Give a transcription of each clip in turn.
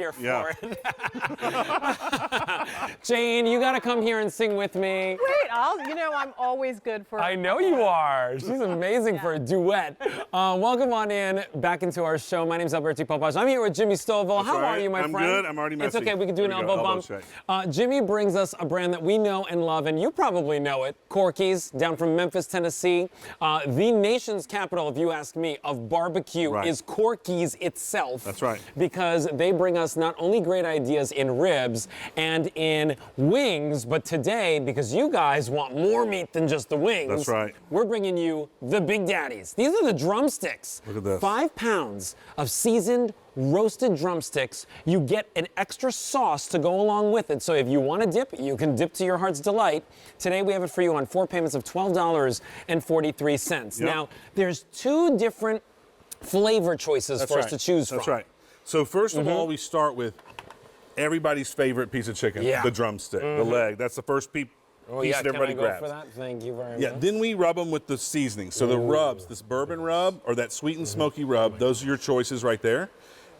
here for it. Jane, you got to come here and sing with me. Wait, I'm always good for. I know you are. She's amazing for a duet. Welcome on in, back into our show. My name's Alberti Popaj. I'm here with Jimmy Stovall. How are you, my friend? I'm good. I'm already messy. It's okay. We can do an elbow bump. Jimmy brings us a brand that we know and love, and you probably know it. Corky's, down from Memphis, Tennessee. The nation's capital, if you ask me, of barbecue is Corky's itself. That's right. Because they bring us not only great ideas in ribs and in wings, but today, because you guys want more meat than just the wings. That's right. We're bringing you the Big Daddies. These are the drumsticks. Look at this. 5 pounds of seasoned roasted drumsticks. You get an extra sauce to go along with it. So if you want to dip, you can dip to your heart's delight. Today we have it for you on 4 payments of $12.43. Yep. Now, there's 2 different flavor choices for us to choose from. That's right. So first of all, we start with everybody's favorite piece of chicken, the drumstick, the leg. That's the first piece that everybody grabs. For that? Thank you very much. Yeah, then we rub them with the seasoning. So the rubs, this bourbon rub or that sweet and smoky rub, those are your choices right there.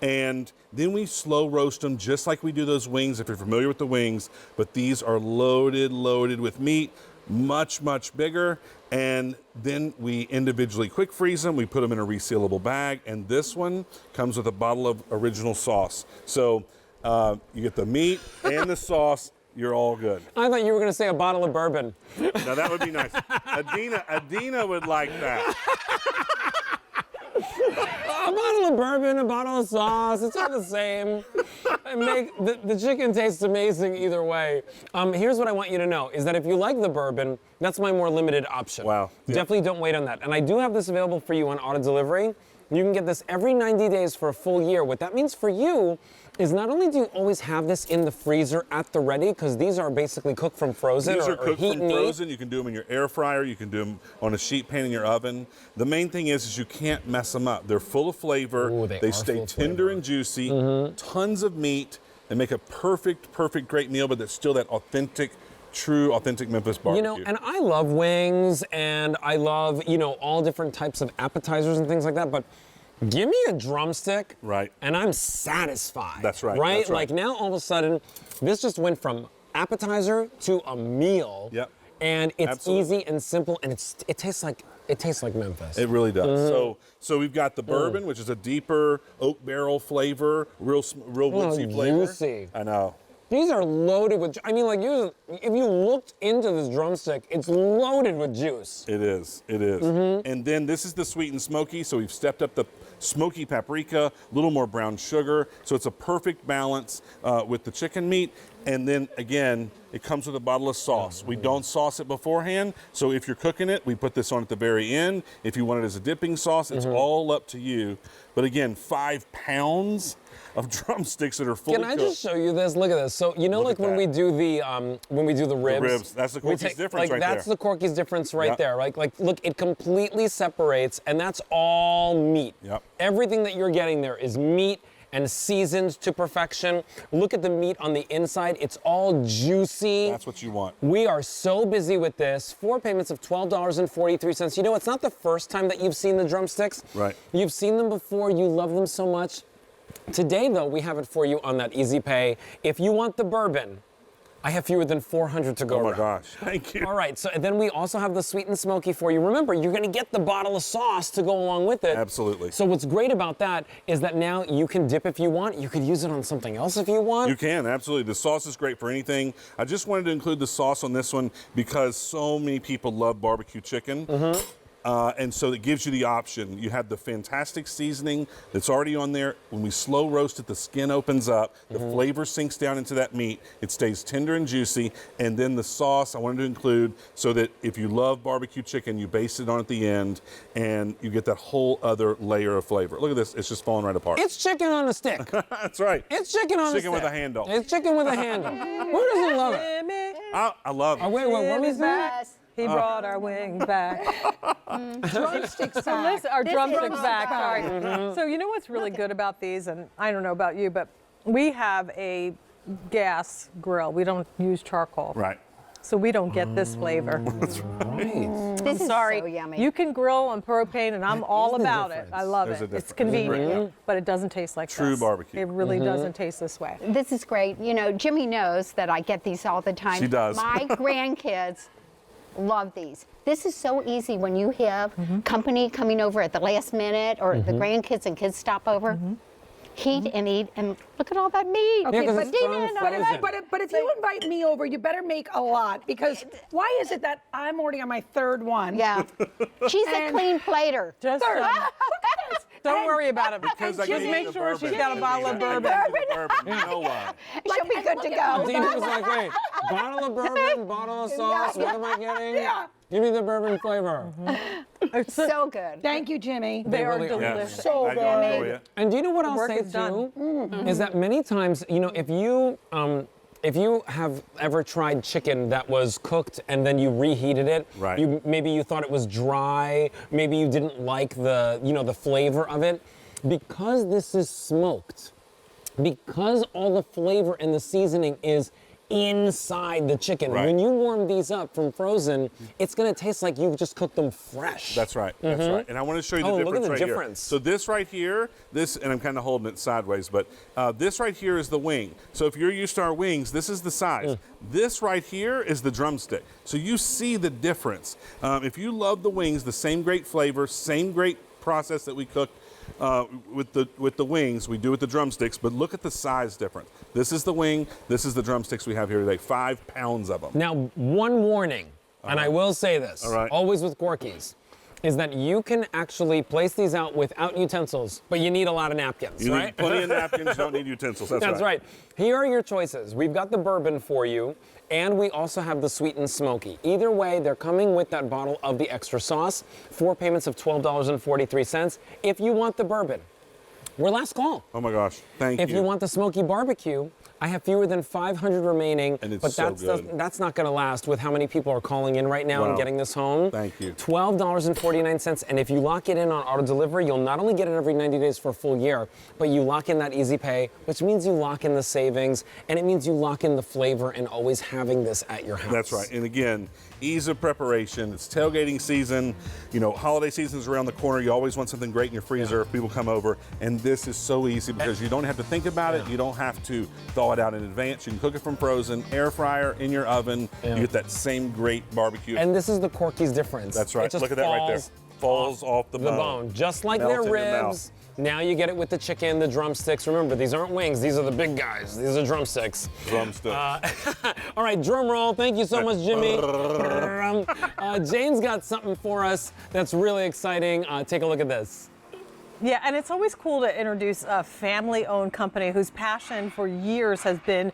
And then we slow roast them just like we do those wings, if you're familiar with the wings. But these are loaded with meat, much, much bigger. And then we individually quick freeze them. We put them in a resealable bag. And this one comes with a bottle of original sauce. So you get the meat and the sauce. You're all good. I thought you were going to say a bottle of bourbon. Now that would be nice. Adina would like that. A bottle of bourbon, a bottle of sauce, it's all the same. The chicken tastes amazing either way. Here's what I want you to know, is that if you like the bourbon, that's my more limited option. Wow. Definitely don't wait on that. And I do have this available for you on auto delivery. You can get this every 90 days for a full year. What that means for you is not only do you always have this in the freezer at the ready, because these are basically cooked from frozen. These are or cooked heat from frozen. You can do them in your air fryer. You can do them on a sheet pan in your oven. The main thing is you can't mess them up. They're full of flavor. Ooh, they stay tender and juicy. Tons of meat. They make a perfect, great meal, but that's still that true, authentic Memphis barbecue. You know, and I love wings, and I love, all different types of appetizers and things like that, but give me a drumstick, and I'm satisfied. That's right. Right? That's right. Like now, all of a sudden, this just went from appetizer to a meal. Yep. And it's easy and simple, and it tastes like Memphis. It really does. So we've got the bourbon, which is a deeper oak barrel flavor, real woodsy flavor. Juicy. I know. These are loaded with, if you looked into this drumstick, it's loaded with juice. It is. And then this is the sweet and smoky, so we've stepped up the smoky paprika, a little more brown sugar, so it's a perfect balance with the chicken meat. And then again, it comes with a bottle of sauce. We don't sauce it beforehand, so if you're cooking it, we put this on at the very end. If you want it as a dipping sauce, it's all up to you. But again, 5 pounds of drumsticks that are fully cooked. Can I just show you this? Look at this. So like when we do the ribs. The ribs. That's the Corky's difference right there. That's the Corky's difference right there. Like look, it completely separates, and that's all meat. Yep. Everything that you're getting there is meat and seasoned to perfection. Look at the meat on the inside. It's all juicy. That's what you want. We are so busy with this. 4 payments of $12.43. You know, it's not the first time that you've seen the drumsticks. Right. You've seen them before. You love them so much. Today, though, we have it for you on that easy pay. If you want the bourbon, I have fewer than 400 to go around. Oh my gosh, thank you. All right, so then we also have the sweet and smoky for you. Remember, you're gonna get the bottle of sauce to go along with it. Absolutely. So what's great about that is that now you can dip if you want. You could use it on something else if you want. You can, absolutely. The sauce is great for anything. I just wanted to include the sauce on this one because so many people love barbecue chicken. And so it gives you the option. You have the fantastic seasoning that's already on there. When we slow roast it, the skin opens up, the flavor sinks down into that meat. It stays tender and juicy. And then the sauce I wanted to include so that if you love barbecue chicken, you base it on at the end and you get that whole other layer of flavor. Look at this, it's just falling right apart. It's chicken on a stick. That's right. It's chicken on a stick. Chicken with a handle. It's chicken with a handle. Who doesn't love it? I love it. Wait, what was that? He brought our wings back. Drumsticks back. Our drumsticks back. Sorry. So you know what's really good about these, and I don't know about you, but we have a gas grill. We don't use charcoal. Right. So we don't get this flavor. Right. This is Sorry. so yummy. You can grill on propane, and I'm all the about it. difference. I love There's a it. difference. It's convenient, Right. but it doesn't taste like True this. barbecue. It really doesn't taste this way. This is great. You know, Jimmy knows that I get these all the time. She does. My grandkids love these. This is so easy when you have company coming over at the last minute, or the grandkids and kids stop over. Heat and eat, and look at all that meat. Yeah, 'cause it's Dina, from no, frozen. But if you invite me over, you better make a lot, because why is it that I'm already on my third one? Yeah. She's a And- clean plater. Just Third. don't, Look at this. don't worry about it. Because I Just gave make you the sure she's bourbon. got a bottle of I gave you bourbon. the bourbon. You know why? She'll be good to go. Dina was like, wait, bottle of bourbon, bottle of sauce, what am I getting? Yeah. Give me the bourbon flavor. So good. Thank you, Jimmy. They are really are. delicious. So I enjoy good. it. And do you know what I'll work say is done. too? Is that many times, you know, if you have ever tried chicken that was cooked and then you reheated it, Right. maybe you thought it was dry, maybe you didn't like the flavor of it, because this is smoked, because all the flavor and the seasoning is inside the chicken. Right. When you warm these up from frozen, it's gonna taste like you've just cooked them fresh. That's right. That's right. And I want to show you the Oh, look difference at the right difference. here. So this right here, and I'm kind of holding it sideways, but this right here is the wing. So if you're used to our wings, this is the size. This right here is the drumstick. So you see the difference. If you love the wings, the same great flavor, same great process that we cooked with the wings, we do with the drumsticks, but look at the size difference. This is the wing, this is the drumsticks we have here today, 5 pounds of them. Now, one warning, and I will say this, All right. always with Corky's, is that you can actually place these out without utensils, but you need a lot of napkins, You right? need plenty of napkins, you don't need utensils, That's right. Here are your choices. We've got the bourbon for you, and we also have the sweet and smoky. Either way, they're coming with that bottle of the extra sauce. 4 payments of $12.43. If you want the bourbon, we're last call. Oh my gosh, thank If you. you want the smoky barbecue, I have fewer than 500 remaining, And it's but so that's good. that's not going to last with how many people are calling in right now and Wow. getting this home. Thank you. $12.49, and if you lock it in on auto delivery, you'll not only get it every 90 days for a full year, but you lock in that easy pay, which means you lock in the savings, and it means you lock in the flavor and always having this at your house. That's right. And again, ease of preparation. It's tailgating season. You know, holiday season's around the corner. You always want something great in your freezer if people come over. And this is so easy because you don't have to think about it. You don't have to thaw it out in advance. You can cook it from frozen, air fryer, in your oven. You get that same great barbecue. And this is the Corky's difference. That's right. It just Look at that right there. Falls off the bone. Just like Melts their in your ribs. mouth. Now you get it with the chicken, the drumsticks. Remember, these aren't wings. These are the big guys. These are drumsticks. Drumstick. All right, drum roll. Thank you so much, Jimmy. Jane's got something for us that's really exciting. Take a look at this. Yeah, and it's always cool to introduce a family-owned company whose passion for years has been